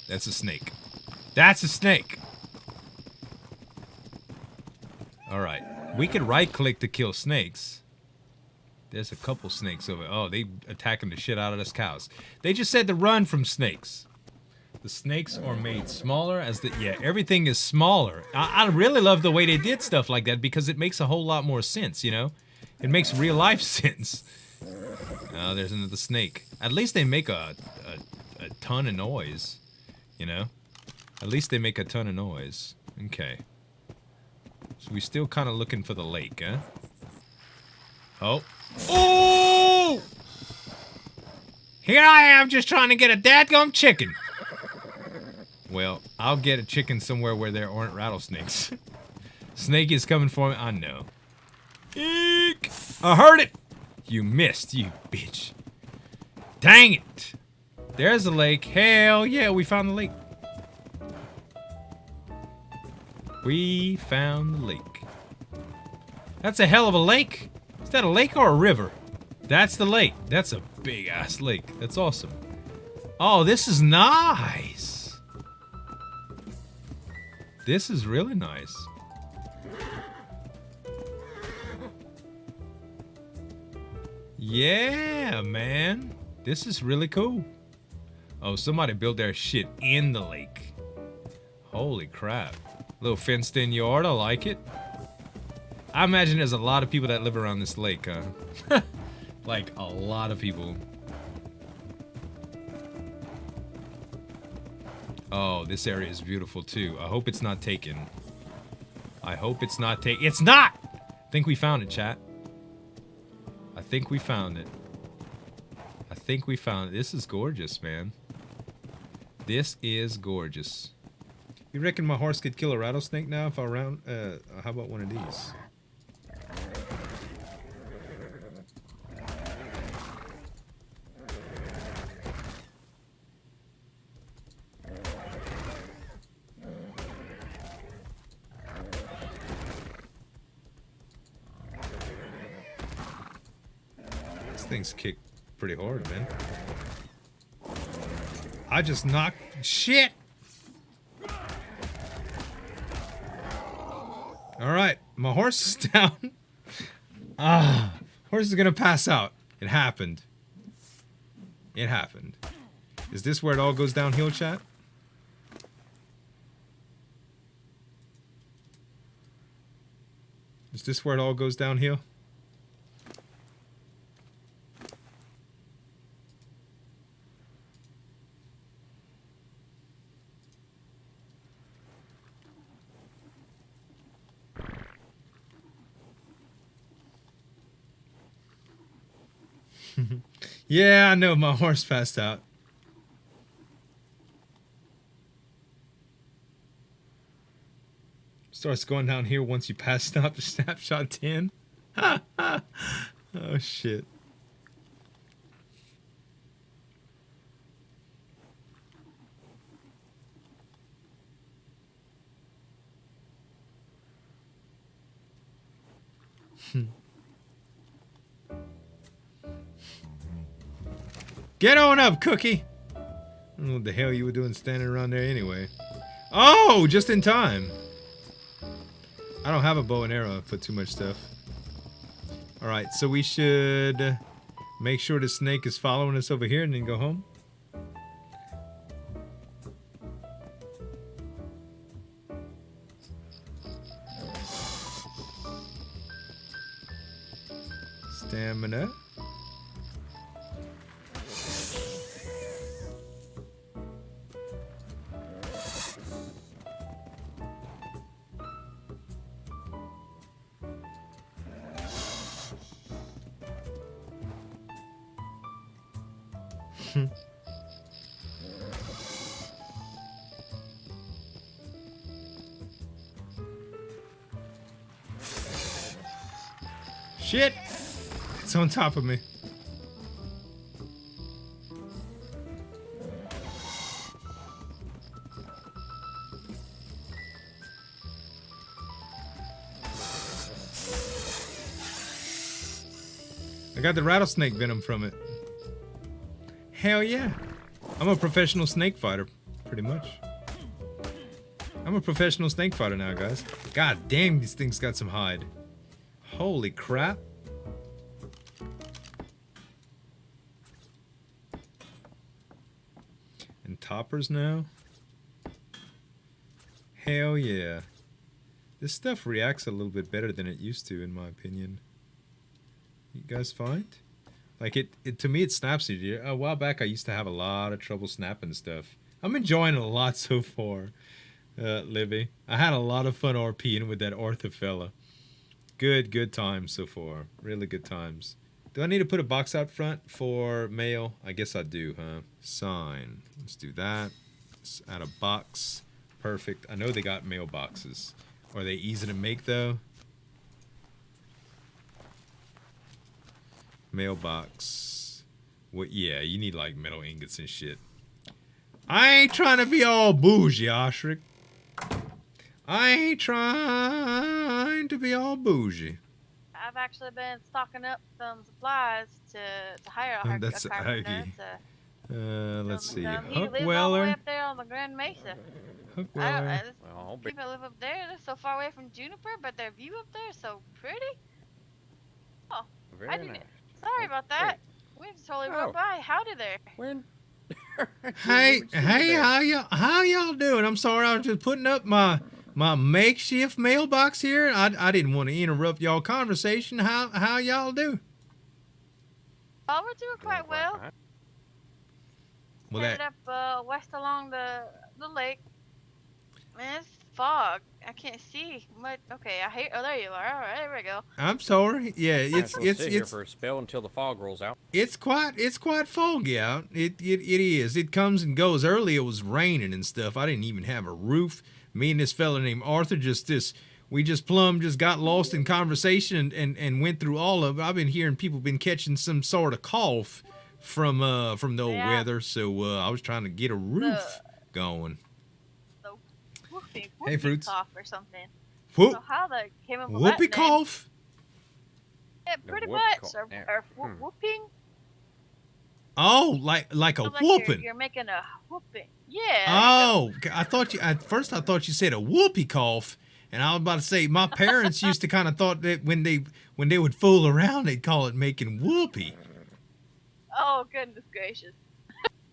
That's a snake. That's a snake. Alright. We could right-click to kill snakes. There's a couple snakes over. Oh, they attacking the shit out of us cows. They just said to run from snakes. The snakes are made smaller as the... Yeah, everything is smaller. I really love the way they did stuff like that because it makes a whole lot more sense, you know? It makes real life sense. Oh, there's another snake. At least they make a ton of noise, you know? At least they make a ton of noise. Okay. So we're still kind of looking for the lake, huh? Oh. Oh! Here I am just trying to get a dadgum chicken. Well, I'll get a chicken somewhere where there aren't rattlesnakes. Snake is coming for me. I know. Eek! I heard it! You missed, you bitch. Dang it! There's the lake. Hell yeah, we found the lake. We found the lake. That's a hell of a lake. Is that a lake or a river? That's the lake. That's a big ass lake. That's awesome. Oh, this is nice. This is really nice. Yeah, man. This is really cool. Oh, somebody built their shit in the lake. Holy crap. Little fenced in yard, I like it. I imagine there's a lot of people that live around this lake, huh? Like, a lot of people. Oh, this area is beautiful, too. I hope it's not taken. I hope it's not taken. It's not! I think we found it, chat. I think we found it. I think we found it. This is gorgeous, man. This is gorgeous. You reckon my horse could kill a rattlesnake now if I round? How about one of these? This thing's kicked pretty hard, man. I just knocked shit. Alright, my horse is down. Horse is gonna pass out. It happened. It happened. Is this where it all goes downhill, chat? Is this where it all goes downhill? Yeah, I know, my horse passed out. Starts going down here once you pass out to snapshot 10. Oh, shit. Get on up, Cookie! I don't know what the hell you were doing standing around there anyway. Oh, just in time. I don't have a bow and arrow. I put too much stuff. Alright, so we should make sure the snake is following us over here and then go home. Stamina. Shit! It's on top of me. I got the rattlesnake venom from it. Hell yeah. I'm a professional snake fighter. pretty much. I'm a professional snake fighter now, guys. God damn, these things got some hide. Holy crap. And toppers now? Hell yeah. This stuff reacts a little bit better than it used to, in my opinion. You guys find? Like, it to me, it snaps easier. A while back, I used to have a lot of trouble snapping stuff. I'm enjoying it a lot so far, Libby. I had a lot of fun RPing with that Arthur fella. Good times so far. Really good times. Do I need to put a box out front for mail? I guess I do, huh? Sign. Let's do that. Let's add a box. Perfect. I know they got mailboxes. Are they easy to make, though? Mailbox. What? Yeah, you need, like, metal ingots and shit. I ain't trying to be all bougie, Oshric. I ain't trying to be all bougie. I've actually been stocking up some supplies to hire a That's carpenter. let's see. He Huck lives all the way Weller. up there on the Grand Mesa. Huck Weller. People live up there. They're so far away from Juniper, but their view up there is so pretty. Oh, I didn't. Sorry about that. We just totally rode by. Howdy there. When? Hey, how y'all doing? I'm sorry, I was just putting up my makeshift mailbox here. I didn't want to interrupt y'all conversation. How y'all do? Oh, we're doing quite well. Well, Headed up west along the lake. Man, it's fog. I can't see much. Okay, oh, there you are. All right, there we go. I'm sorry. Yeah, it's sit here for a spell until the fog rolls out. It's quite foggy out. It is. It comes and goes. Early it was raining and stuff. I didn't even have a roof. Me and this fella named Arthur we just got lost in conversation and went through all of it. I've been hearing people been catching some sort of cough from the old weather, so I was trying to get a roof going. Hey, Fruits. Cough or something. Whoop. So how they came up with Whoopee that name? cough? Yeah, pretty much. Or whooping. Oh, like a Sounds whooping. Like you're making a whooping. Yeah. Oh, I thought you said a whoopee cough, and I was about to say my parents used to kind of thought that when they would fool around, they'd call it making whoopee. Oh, goodness gracious.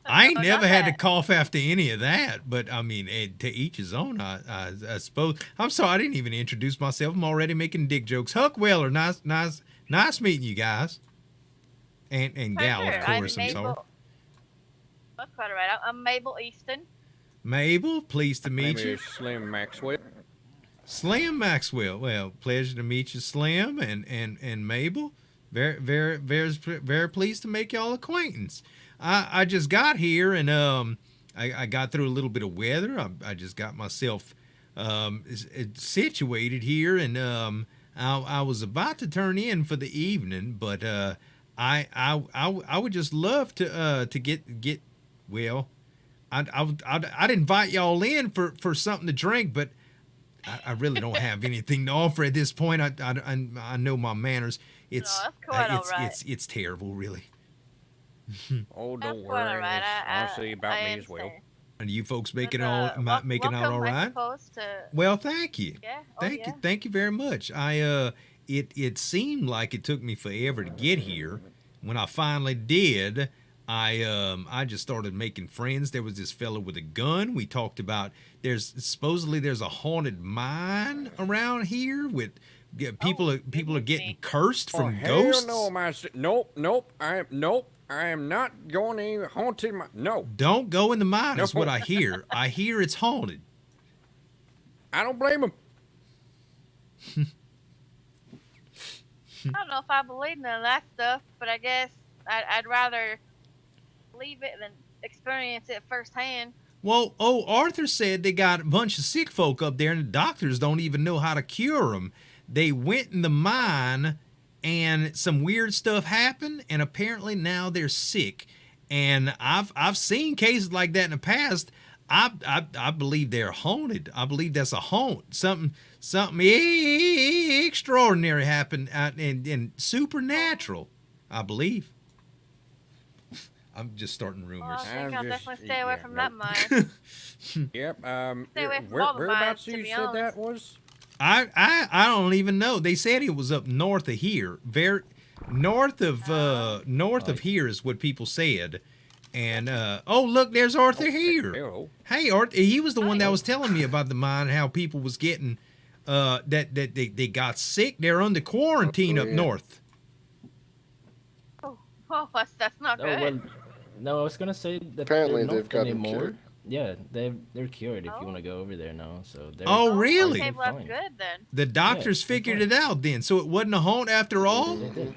I ain't never had to cough after any of that, but I mean, to each his own, I suppose. I'm sorry, I didn't even introduce myself. I'm already making dick jokes. Huck Weller, nice meeting you guys. And gal, of course. I'm sorry. That's quite all right. I'm Mabel Easton. Mabel, pleased to meet you. Slim Maxwell. Slim Maxwell. Well, pleasure to meet you, Slim and Mabel. Very pleased to make y'all acquaintance. I just got here and I got through a little bit of weather. I just got myself situated here, and I was about to turn in for the evening, but I would just love to get well. I'd invite y'all in for something to drink, but I really don't have anything to offer at this point. I know my manners. It's terrible, really. Oh, don't worry. Right. I'll see about me as well. And you folks making out all right? Well, thank you. Yeah. Thank you very much. It seemed like it took me forever to get here. When I finally did, I just started making friends. There was this fella with a gun. We talked about supposedly there's a haunted mine around here with people are getting cursed from ghosts. Hell no, nope. I am not going to haunted mine. No. Don't go in the mine is what I hear. I hear it's haunted. I don't blame him. I don't know if I believe in that stuff, but I guess I'd rather believe it than experience it firsthand. Well, Arthur said they got a bunch of sick folk up there, and the doctors don't even know how to cure them. They went in the mine, and some weird stuff happened, and apparently now they're sick. And I've seen cases like that in the past. I believe they're haunted. I believe that's a haunt. Something extraordinary happened and supernatural, I believe. I'm just starting Oh, rumors. I think I'll just- definitely stay away yeah, from nope. that mine. Yep. Stay away from all the mines, Whereabouts to you be said that honest. was? I don't even know. They said it was up north of here, very north of here is what people said. And oh look, there's Arthur here. Hello. Hey Arthur, he was the one that Hi. was telling me about the mine, how people was getting that they got sick. They're under quarantine up yeah. north. Oh, that's not Oh good. well, no, I was gonna say that Apparently they're they've not got 'em anymore. cured. Yeah, they're cured if Oh. you want to go over there now. So they're Oh, really? They've left fine. good then. The doctors they're figured fine. it out then, so it wasn't a haunt after all. They did.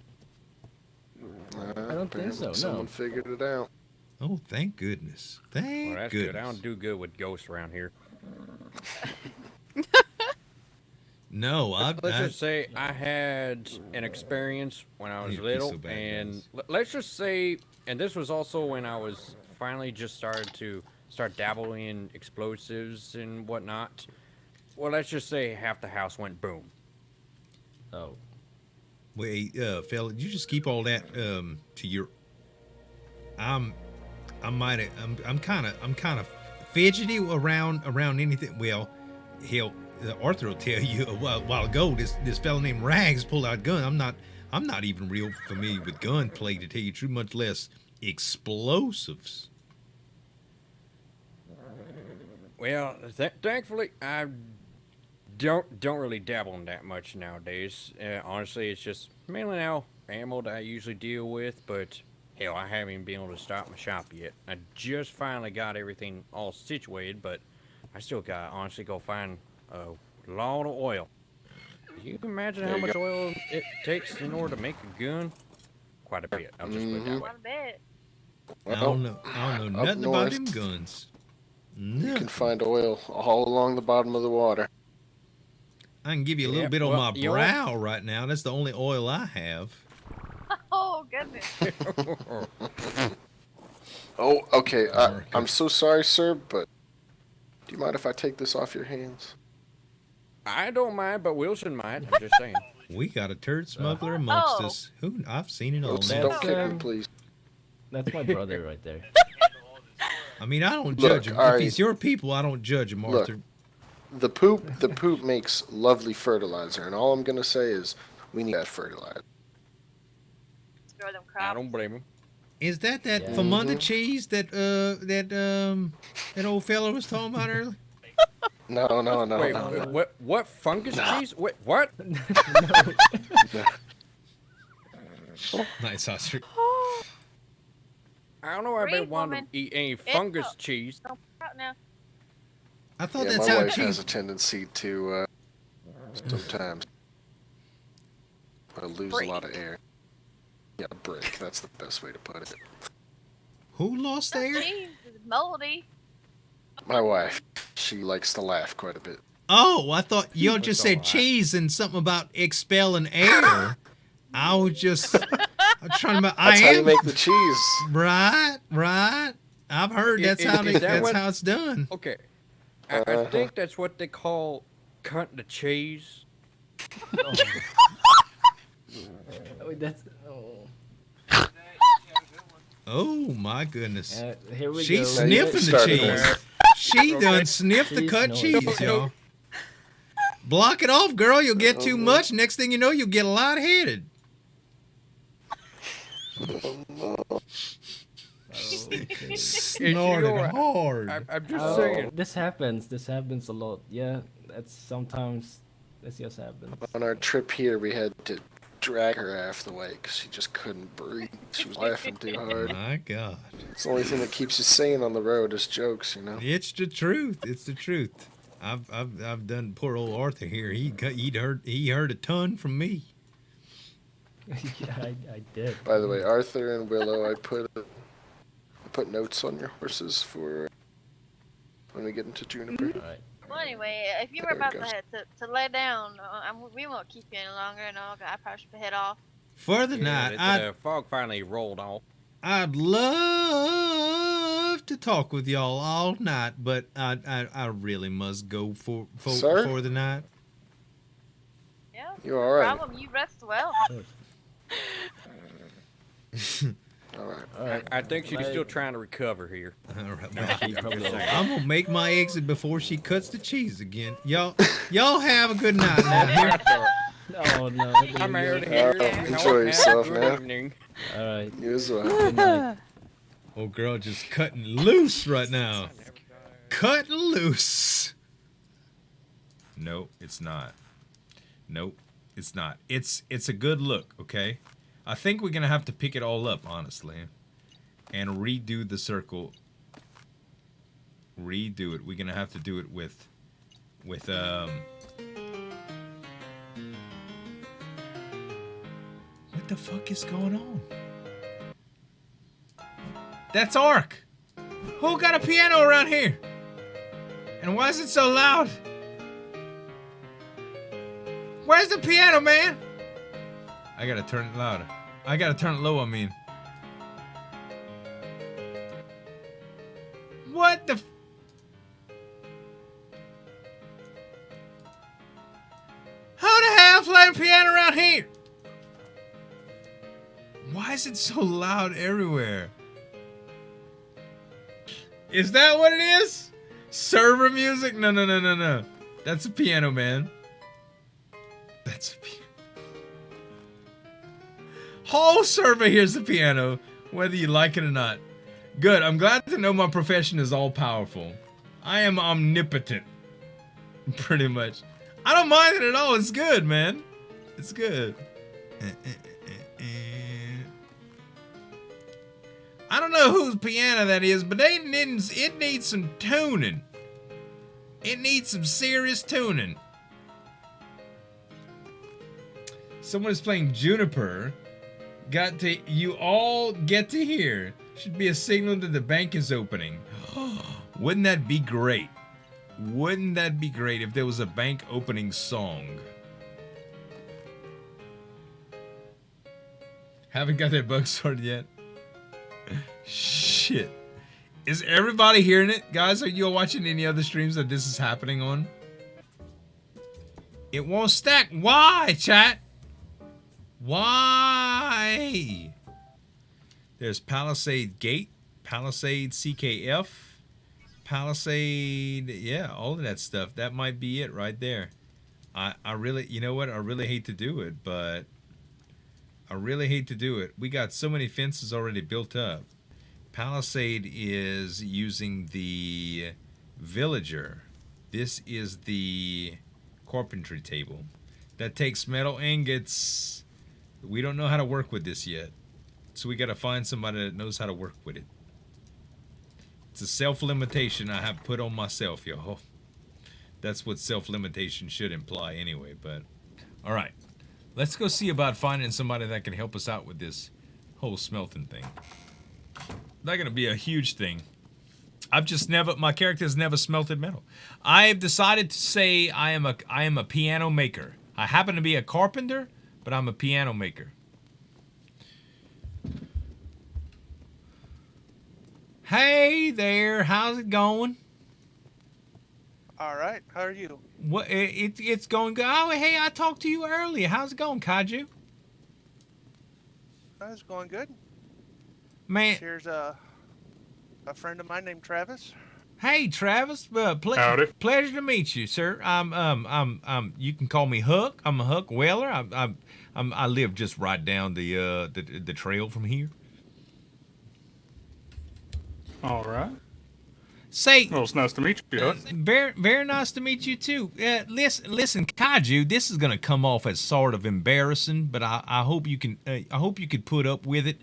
I don't think so, no. Someone figured it out. Oh, thank goodness. Thank Well, that's goodness. good. I don't do good with ghosts around here. No, Let's just say I had an experience when I was You'd be little, so bad, and guys. let's just say, and this was also when I was finally just started to dabbling in explosives and whatnot. Well, let's just say half the house went boom. Oh, Wait, fella, you just keep all that to your. I'm kind of fidgety around anything. Well, hell, Arthur will tell you a while ago. This fella named Rags pulled out a gun. I'm not even real familiar with gunplay, to tell you the truth, much less explosives. Well, thankfully, I don't really dabble in that much nowadays. Honestly, it's just mainly now ammo that I usually deal with, but hell, I haven't even been able to start my shop yet. I just finally got everything all situated, but I still gotta honestly go find a lot of oil. You can imagine There how you much oil it takes in order to make a gun? Quite a bit. I'll just put it that way. One bit. I don't know up nothing about north, them guns. You No. can find oil all along the bottom of the water. I can give you a little Yeah, bit on well, my you know- brow right now. That's the only oil I have. Oh goodness. Oh, okay. America. I'm so sorry, sir, but do you mind if I take this off your hands? I don't mind, but Wilson might. I'm just saying. We got a turd smuggler amongst Oh. us. Who I've seen it all. Oops, man. don't kick me, um, please. that's my brother right there. I mean, I don't Look, judge him. all If right. he's your people, I don't judge him, Look. Arthur. The poop makes lovely fertilizer, and all I'm gonna say is we need that fertilizer. Grow them I crops. don't blame him. Is that Yeah. Famunda Mhm. cheese that that old fella was talking about earlier? No, Wait, no. what fungus cheese? Wait, what? Nice, Oscar. I don't know. I've Breathe, been wanting woman. to eat any fungus cheese. Don't put out now. I thought Yeah, that's my how wife has cheese. a tendency to sometimes lose Break. a lot of air. Yeah, break. That's the best way to put it. Who lost That there? cheese is moldy. My wife, she likes to laugh quite a bit. Oh, I thought you just all said right. cheese and something about expelling air. I was just I'm trying to. I That's how you am make the cheese. right. I've heard that's Is how that that's what- how it's done. Okay, I think that's what they call cutting the cheese. Oh, that's oh. Oh my goodness. Here we She's go. Now you sniffing the started cheese. there. She Okay. done sniffed the She's cut noisy. cheese, y'all. Block it off, girl. You'll get too much. Next thing you know, you'll get lightheaded. Snorted alright? hard. I'm just Oh, saying. this happens. This happens a lot. Yeah, that's sometimes. This just happens. On our trip here, we had to drag her half the way because she just couldn't breathe. She was laughing too hard. My God. It's the only thing that keeps you sane on the road is jokes, you know. It's the truth. It's the truth. I've done poor old Arthur here. He heard a ton from me. Yeah, I did. By the way, Arthur and Willow, I put notes on your horses for when we get into Juniper. All right. Well, anyway, if you were There it about goes. to lay down, we won't keep you any longer, and I probably should head off. For the Yeah, night, the fog finally rolled off. I'd love to talk with y'all all night, but I really must go for Sir? the night. Yeah. You all right? Problem. You rest well. All right. All right. I think she's Like- still trying to recover here. All right, Yeah, she probably- I'm gonna make my exit before she cuts the cheese again. Y'all have a good night now. Here. Oh no. I'm out of here. here. Enjoy Have a yourself, good man. evening. All right. You as well. Good night. Old girl just cutting loose right now. Cut loose. No, it's not. Nope, it's not. It's a good look, okay? I think we're gonna have to pick it all up, honestly, and redo the circle. Redo it. We're gonna have to do it with What the fuck is going on? That's Ark. Who got a piano around here? And why is it so loud? Where's the piano, man? I gotta turn it louder. I gotta turn it low, I mean. What the f- Who the hell playing piano around here? Why is it so loud everywhere? Is that what it is? Server music? No. That's a piano, man. That's a piano. Whole server here's the piano, whether you like it or not. Good, I'm glad to know my profession is all powerful. I am omnipotent. Pretty much. I don't mind it at all, it's good, man. It's good. I don't know whose piano that is, but it needs some tuning. It needs some serious tuning. Someone is playing Juniper. You all get to hear. Should be a signal that the bank is opening. Wouldn't that be great? Wouldn't that be great if there was a bank opening song? Haven't got that bug sorted yet. Shit. Is everybody hearing it? Guys, are you all watching any other streams that this is happening on? It won't stack. Why, chat? Why? There's Palisade Gate, Palisade CKF, Palisade, yeah, all of that stuff. That might be it right there. I really, you know what? I really hate to do it, but I really hate to do it. We got so many fences already built up. Palisade is using the villager. This is the carpentry table. That takes metal ingots. We don't know how to work with this yet. So we got to find somebody that knows how to work with it. It's a self-limitation I have put on myself, yo. That's what self-limitation should imply anyway, but... Alright. Let's go see about finding somebody that can help us out with this whole smelting thing. Not gonna be a huge thing. My character has never smelted metal. I've decided to say I am a piano maker. I happen to be a carpenter, but I'm a piano maker. Hey there, how's it going? All right, how are you? What? It's going good. Oh, hey, I talked to you earlier. How's it going, Kaiju? It's going good. Man, Here's a friend of mine named Travis. hey Travis, Howdy. pleasure to meet you, sir. You can call me Huck. I'm a Huck Weller. I live just right down the trail from here. All right. Say, Well, it's nice to meet you, Huck. very, very nice to meet you too. Listen, Kaiju. This is gonna come off as sort of embarrassing, but I hope you can. I hope you could put up with it.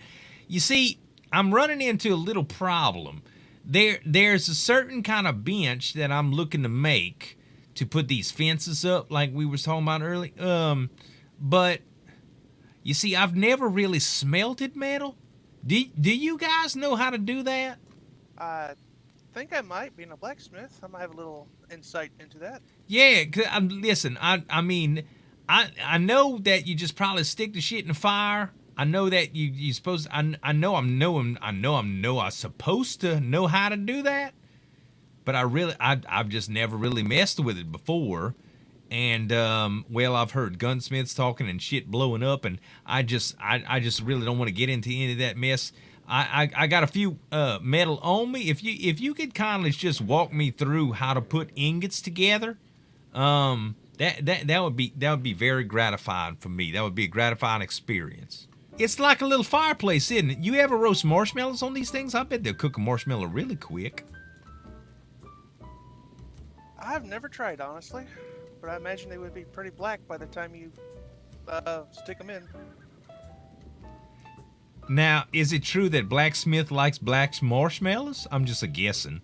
You see, I'm running into a little problem. There's a certain kind of bench that I'm looking to make to put these fences up, like we was talking about earlier. But you see, I've never really smelted metal. Do you guys know how to do that? I think I might, being a blacksmith, I might have a little insight into that. Yeah, listen, I mean, I know that you just probably stick the shit in the fire. I know that you supposed. I know I'm supposed to know how to do that, but I've just never really messed with it before. And well, I've heard gunsmiths talking and shit blowing up, and I just really don't want to get into any of that mess. I got a few metal on me. If you could kindly just walk me through how to put ingots together, that would be very gratifying for me. That would be a gratifying experience. It's like a little fireplace, isn't it? You ever roast marshmallows on these things? I bet they'll cook a marshmallow really quick. I've never tried, honestly, but I imagine they would be pretty black by the time you stick them in. Now, is it true that Blacksmith likes black marshmallows? I'm just a guessing.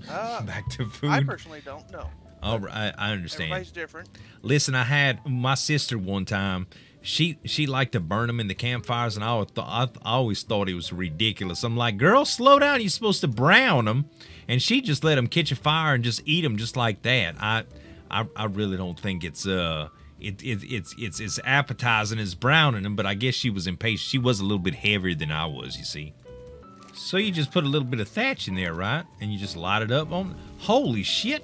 Back to food. I personally don't know. All right, I understand. Everybody's different. Listen, I had my sister one time. She liked to burn them in the campfires, and I always thought it was ridiculous. I'm like, girl, slow down. You're supposed to brown them, and she just let them catch a fire and just eat them just like that. I really don't think it's appetizing as browning them, but I guess she was impatient. She was a little bit heavier than I was, you see. So you just put a little bit of thatch in there, right? And you just light it up on. Holy shit!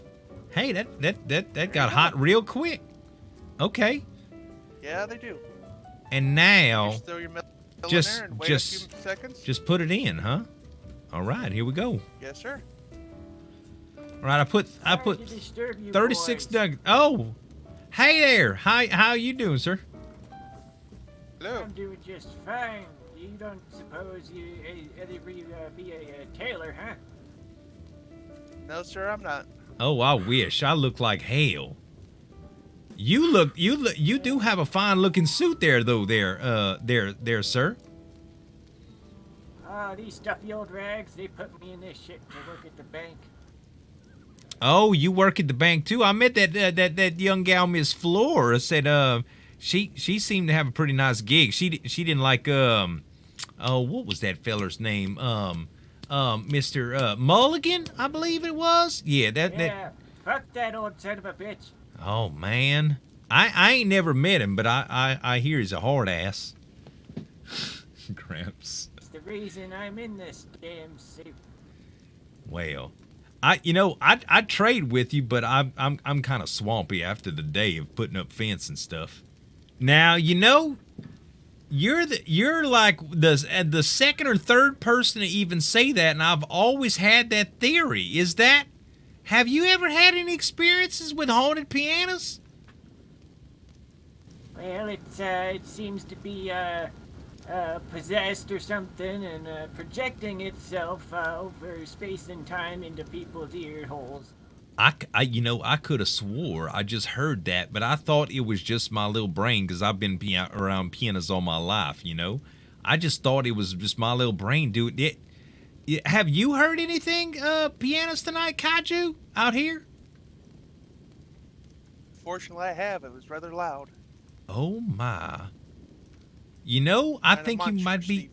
Hey, that got hot real quick. Okay. Yeah, they do. And now, Just throw your metal in just there and wait a few seconds. just put it in, huh? All right, here we go. Yes, sir. All right, I put Sorry to disturb you, 36 boys. nuggets. Oh, hey there. How you doing, sir? Hello. I'm doing just fine. You don't suppose you be a tailor, huh? No, sir, I'm not. Oh, I wish. I look like hell. You do have a fine looking suit there, though. There, sir. These stuffy old rags, they put me in this shit to work at the bank. Oh, you work at the bank too. I met that young gal, Miss Flora. Said she seemed to have a pretty nice gig. She didn't like what was that feller's name? Mr. Mulligan, I believe it was. Yeah, that. Fuck that old son of a bitch. Oh man, I ain't never met him, but I hear he's a hard ass. Gramps. It's the reason I'm in this damn suit. Well, I'd trade with you, but I'm kind of swampy after the day of putting up fence and stuff. Now you're like the second or third person to even say that, and I've always had that theory. Have you ever had any experiences with haunted pianos? Well, it seems to be possessed or something, and projecting itself over space and time into people's ear holes. I could have swore I just heard that, but I thought it was just my little brain because I've been around pianos all my life, I just thought it was just my little brain doing it. Have you heard anything, pianos tonight, Kaiju, out here? Fortunately, I have. It was rather loud. Oh, my. I think you might be...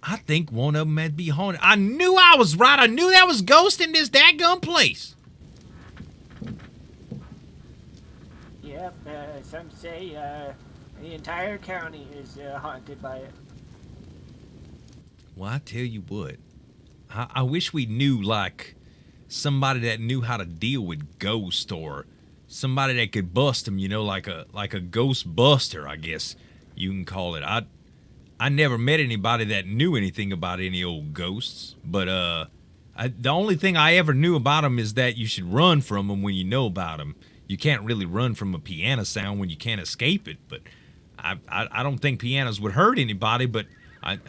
I think one of them might be haunted. I knew I was right. I knew that was ghost in this dadgum place. Yep, some say the entire county is haunted by it. Well, I tell you what. I wish we knew, like, somebody that knew how to deal with ghosts, or somebody that could bust them, like a ghost buster, I guess you can call it. I never met anybody that knew anything about any old ghosts, but the only thing I ever knew about them is that you should run from them when you know about them. You can't really run from a piano sound when you can't escape it, but I don't think pianos would hurt anybody, but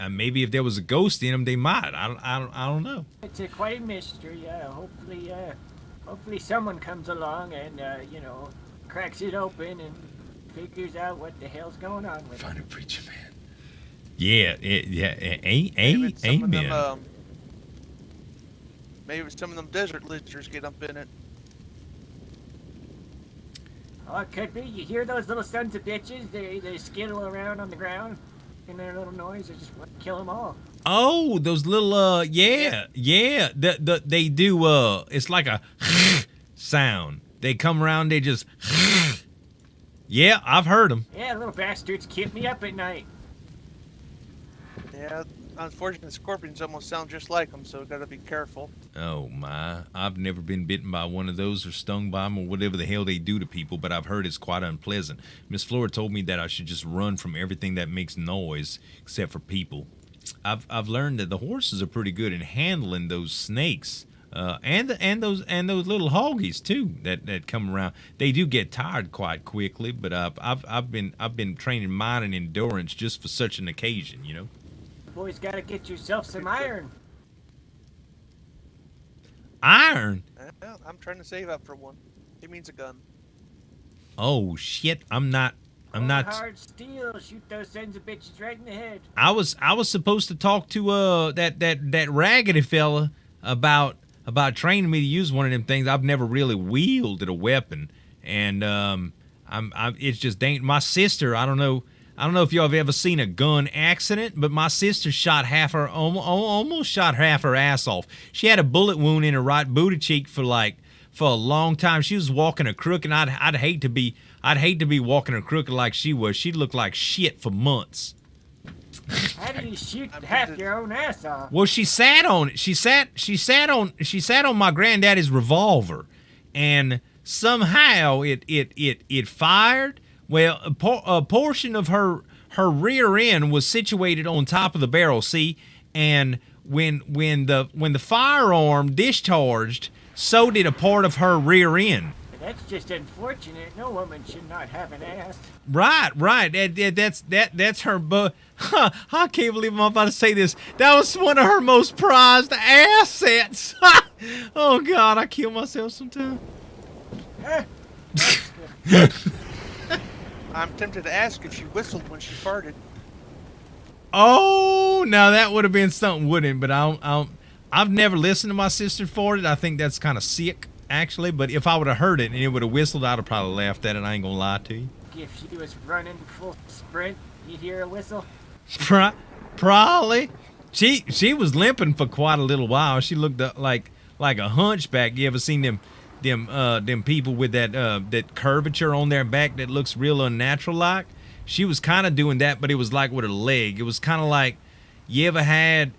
maybe if there was a ghost in them, they might. I don't know. It's quite a mystery. Hopefully someone comes along and cracks it open and figures out what the hell's going on with it. Find a preacher man. Yeah, amen. Maybe some of them desert lizards get up in it. Oh, it could be. You hear those little sons of bitches? They skittle around on the ground in their little noise. They just want to kill them all. Oh, those little yeah. They do it's like a sound. They come around, they just yeah, I've heard them. Yeah, little bastards keep me up at night. Yeah, unfortunately, scorpions almost sound just like them, so gotta be careful. Oh my, I've never been bitten by one of those or stung by them or whatever the hell they do to people, but I've heard it's quite unpleasant. Miss Flora told me that I should just run from everything that makes noise except for people. I've learned that the horses are pretty good in handling those snakes, and those little hoggies too that come around. They do get tired quite quickly, but I've been training mine in endurance just for such an occasion, you know. Boys, gotta get yourself some iron. Iron? I'm trying to save up for one. He means a gun. Oh shit! I'm not. Hard steel. Shoot those sons of bitches right in the head. I was supposed to talk to that raggedy fella about training me to use one of them things. I've never really wielded a weapon, and it's just my sister. I don't know if y'all have ever seen a gun accident, but my sister almost shot half her ass off. She had a bullet wound in her right booty cheek for a long time. She was walking a crook, and I'd hate to be walking a crook like she was. She'd look like shit for months. How do you shoot half your own ass off? Well, she sat on it. She sat on my granddaddy's revolver, and somehow it fired. Well, a portion of her rear end was situated on top of the barrel. See, and when the firearm discharged, so did a part of her rear end. That's just unfortunate. No woman should not have an ass. Right. That's her. I can't believe I'm about to say this. That was one of her most prized assets. Oh God, I kill myself sometimes. I'm tempted to ask if she whistled when she farted. Oh, now that would have been something, wouldn't it? But I've never listened to my sister fart it. I think that's kind of sick, actually. But if I would have heard it and it would have whistled, I'd have probably laughed at it. I ain't gonna lie to you. If she was running full sprint, you'd hear a whistle. Probably. She was limping for quite a little while. She looked like a hunchback. You ever seen them people with that curvature on their back that looks real unnatural like? She was kind of doing that, but it was like with her leg. It was kind of like you ever had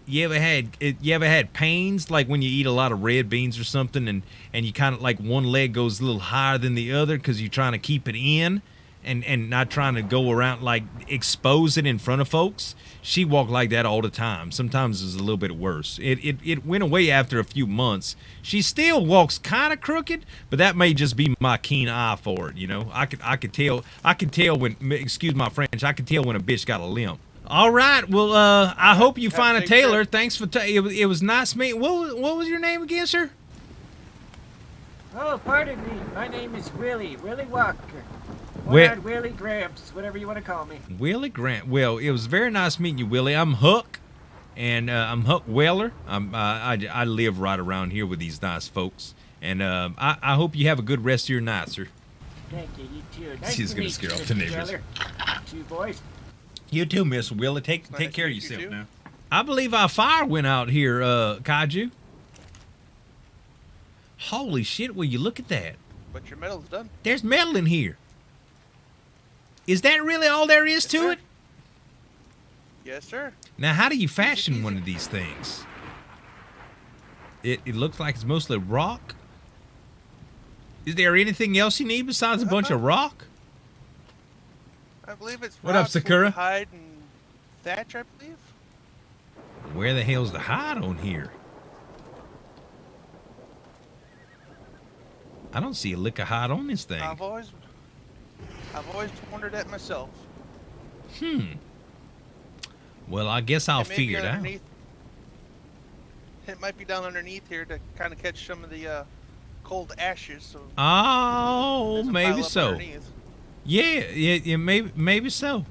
pains like when you eat a lot of red beans or something, and you kind of like one leg goes a little higher than the other because you're trying to keep it in and not trying to go around like expose it in front of folks. She walked like that all the time. Sometimes it was a little bit worse. It went away after a few months. She still walks kind of crooked, but that may just be my keen eye for it. You know, I could tell when, excuse my French, I could tell when a bitch got a limp. All right, well, I hope you find a tailor. Thanks for it was nice meeting. What was your name again, sir? Oh, pardon me. My name is Willie Walker. Well, Willie Gramps, whatever you want to call me. Willie Grant. Well, it was very nice meeting you, Willie. I'm Huck, and I'm Huck Weller. I live right around here with these nice folks, and I hope you have a good rest of your night, sir. Thank you. You too. Nice She's to gonna meet scare you, off the Mr. neighbors. Weller. You boys. You too, Miss Willie. Take Nice care of to meet you yourself too. now. I believe our fire went out here, Kaiju. Holy shit! Will you look at that? But your metal's done. There's metal in here. Is that really all there is to sir. it? Yes, sir. Now, how do you fashion one of these things? It looks like it's mostly rock. Is there anything else you need besides a bunch of rock? I believe it's What up, rocks with Sakura? hide and thatch, I believe. Where the hell's the hide on here? I don't see a lick of hide on this thing. I've always wondered that myself. Well, I guess I'll It may be figure it out. underneath- It might be down underneath here to kind of catch some of the cold ashes. So Oh, doesn't maybe pile up so. underneath. Yeah, maybe so.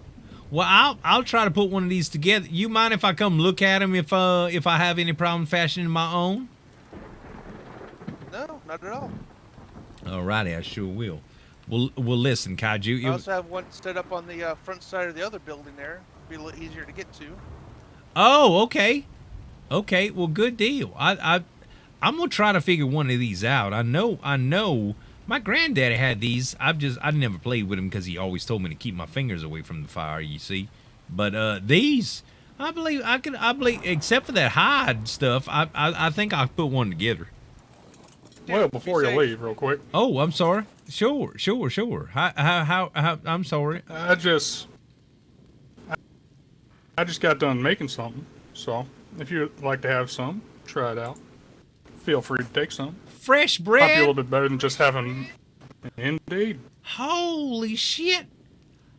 Well, I'll try to put one of these together. You mind if I come look at them if I have any problem fashioning my own? No, not at all. Alrighty, I sure will. Well, listen, Kaiju. I also have one set up on the front side of the other building there. Be a little easier to get to. Oh, okay. Okay, well, good deal. I'm gonna try to figure one of these out. I know. My granddaddy had these. I never played with him because he always told me to keep my fingers away from the fire. You see, but these, I believe, except for that hide stuff, I think I'll put one together. Well, before you safe. leave, real quick, Oh, I'm sorry. Sure. How I'm sorry. I just got done making something, So, if you'd like to have some, try it out. Feel free to take some. Fresh Might be a bread? little bit better than just having... Indeed. Holy shit.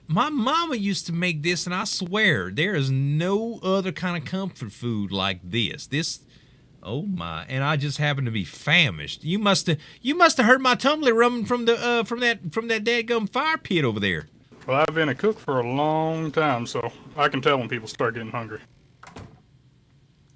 My mama used to make this, and I swear, there is no other kind of comfort food like this. Oh my! And I just happen to be famished. You must have heard my tumbler rumbling from that dadgum fire pit over there. Well, I've been a cook for a long time, so I can tell when people start getting hungry.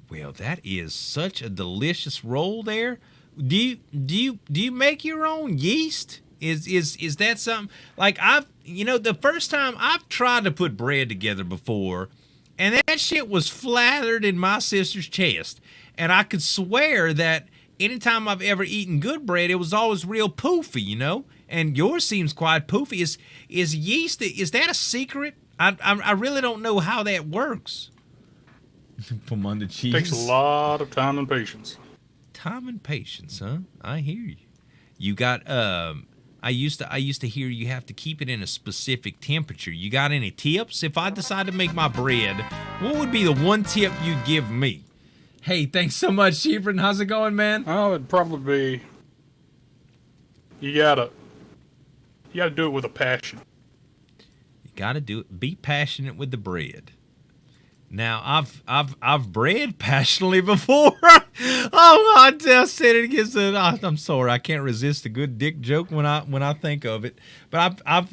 Well, that is such a delicious roll there. Do you make your own yeast? Is that something like the first time I've tried to put bread together before, and that shit was flattered in my sister's chest, and I could swear that anytime I've ever eaten good bread, it was always real poofy, and yours seems quite poofy. Is yeast, is that a secret? I really don't know how that works. From under cheese. Takes a lot of time and patience. Time and patience, huh? I hear you. You got I used to hear you have to keep it in a specific temperature. You got any tips? If I decide to make my bread, what would be the one tip you'd give me? Hey, thanks so much, Sheepern. How's it going, man? Oh, it'd probably be... You gotta do it with a passion. You gotta do it. Be passionate with the bread. Now, I've bred passionately before. Oh, I just said it against the. I'm sorry, I can't resist a good dick joke when I think of it. But I'm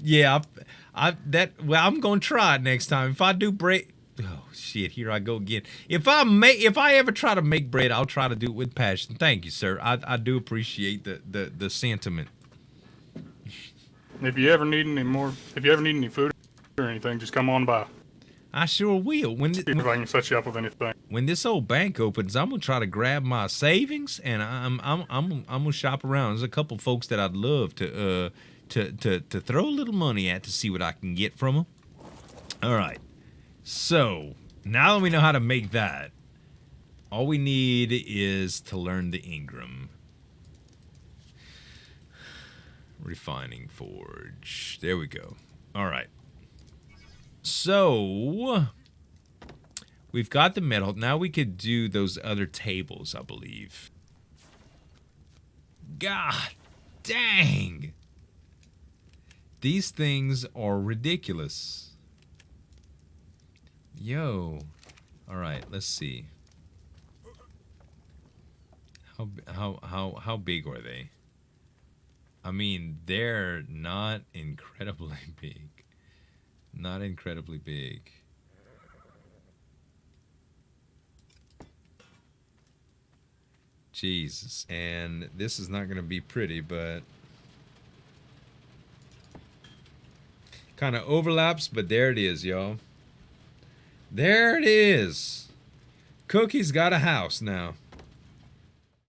gonna try it next time. If I do bread, oh shit, here I go again. If I ever try to make bread, I'll try to do it with passion. Thank you, sir. I do appreciate the sentiment. If you ever need any food or anything, just come on by. I sure will. See if I can set you up with anything. When this old bank opens, I'm gonna try to grab my savings, and I'm gonna shop around. There's a couple folks that I'd love to throw a little money at to see what I can get from them. All right. So now that we know how to make that, all we need is to learn the Ingram. Refining forge. There we go. All right. So, we've got the metal. Now we could do those other tables, I believe. God dang. These things are ridiculous. Yo. All right, let's see. How big are they? I mean, they're not incredibly big. Not incredibly big. Jesus. And this is not going to be pretty, but kind of overlaps, but there it is, y'all. There it is. Cookie's got a house now.